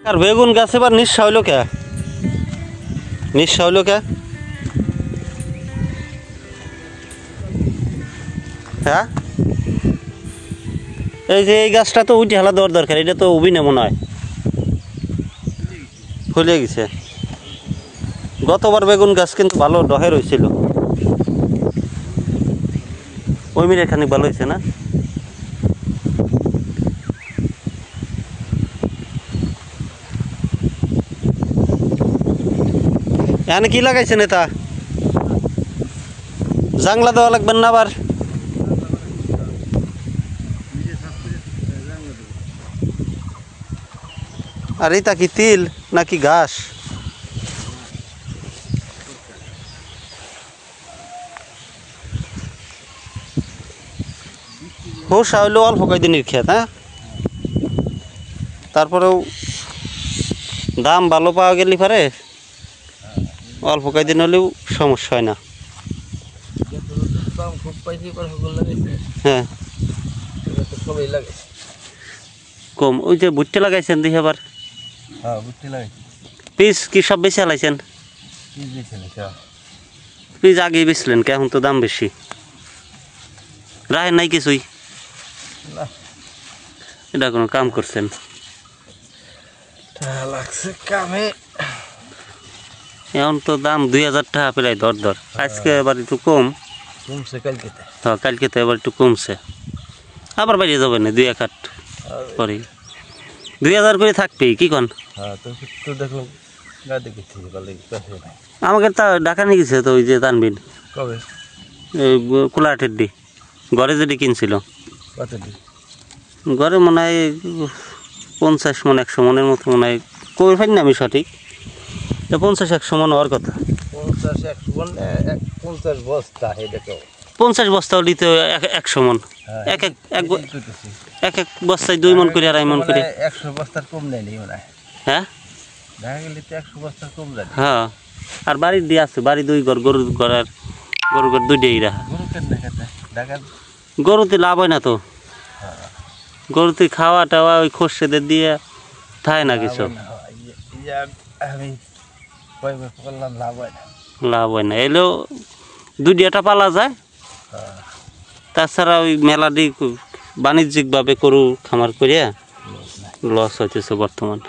আর বেগুন গাছ এবার নিঃসা হইল কে? নিঃসা হইল কে? হ্যাঁ, এই যে এই গাছটা তো উঠে হেলা দেওয়ার দরকার, এটা তো উবি না মনে হয়, ফুলে গেছে। গতবার বেগুন গাছ কিন্তু ভালো ডহের হয়েছিল, ওই মিলে খানিক ভালো হয়েছে না? এখানে কি লাগাইছেন এটা? জাংলা দেওয়া লাগবেন না আবার? আর এটা কি তিল নাকি ঘাস? হোসা হইলো অল্প কয়েকদিনের ক্ষেত, হ্যাঁ, তারপরেও দাম ভালো পাওয়া গেলে পারে অল্প কয়েকদিন হলেও সমস্যা হয় না। হ্যাঁ, কম। ওই যে ভুট্টা লাগাইছেন দেখি আবার, পিস কি সব বেশি হালাইছেন? পিস আগেই বেচলেন কে? এখন তো দাম বেশি, রাহেন নাই কিছুই? এটা কোনো কাম করছেন? এখন তো দাম 2000 টাকা প্রায় দর। আজকে এবার একটু কম কমছে, হ্যাঁ কালকে তো এবার একটু কমছে, আবার বাইরে যাবে না 2-1 হাট পরে 2000 করে থাকবে কি কন? আমাকে তা ঢাকা নিয়ে গেছে তো ওই যে তানবিন কোলাহাটের ডি ঘরে যেটি কিনছিল, ঘরে মনে হয় 50 মন 100 মনের মতো মনে হয়, কই পাই না আমি সঠিক, 50-100 মন হওয়ার কথা। 50 বস্তা দিতে 100 মন, এক এক বস্তায় 2 মন করে 2.5 মন করে। 100 বস্তার কম নেই মনে হয়। হ্যাঁ, দেখা গেলে তো 100 বস্তার কম যায়। হ্যাঁ, আর বাড়ির দিয়ে আছে, বাড়ি 2 ঘর, গরুর ঘর আর গরুর ঘর 2টাই রাখা। গরুতে লাভ হয় না তো, গরুতে খাওয়া টাওয়া ওই খোরশেদের দিয়ে থাকে না কিছু, লাভ হয় না। এলেও 2-2টা পালা যায়, তাছাড়া ওই মেলাটি বাণিজ্যিকভাবে গরু খামার করিয়া লস হইতেছে বর্তমান।